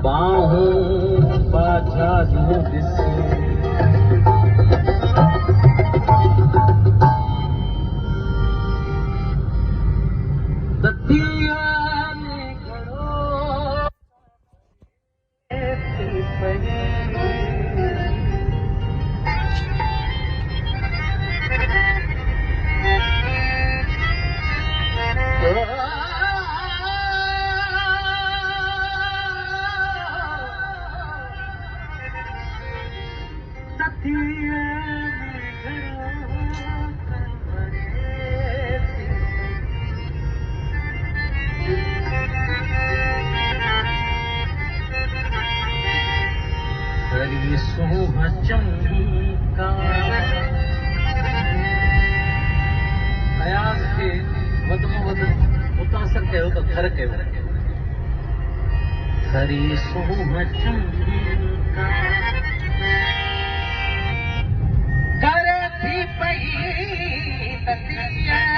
बाहों बाजा दिसे हरी सोह चमका अयास खे वध में वध मुतासिर कयो त घर कयो हरी सोह चमका करे थी पई ततिया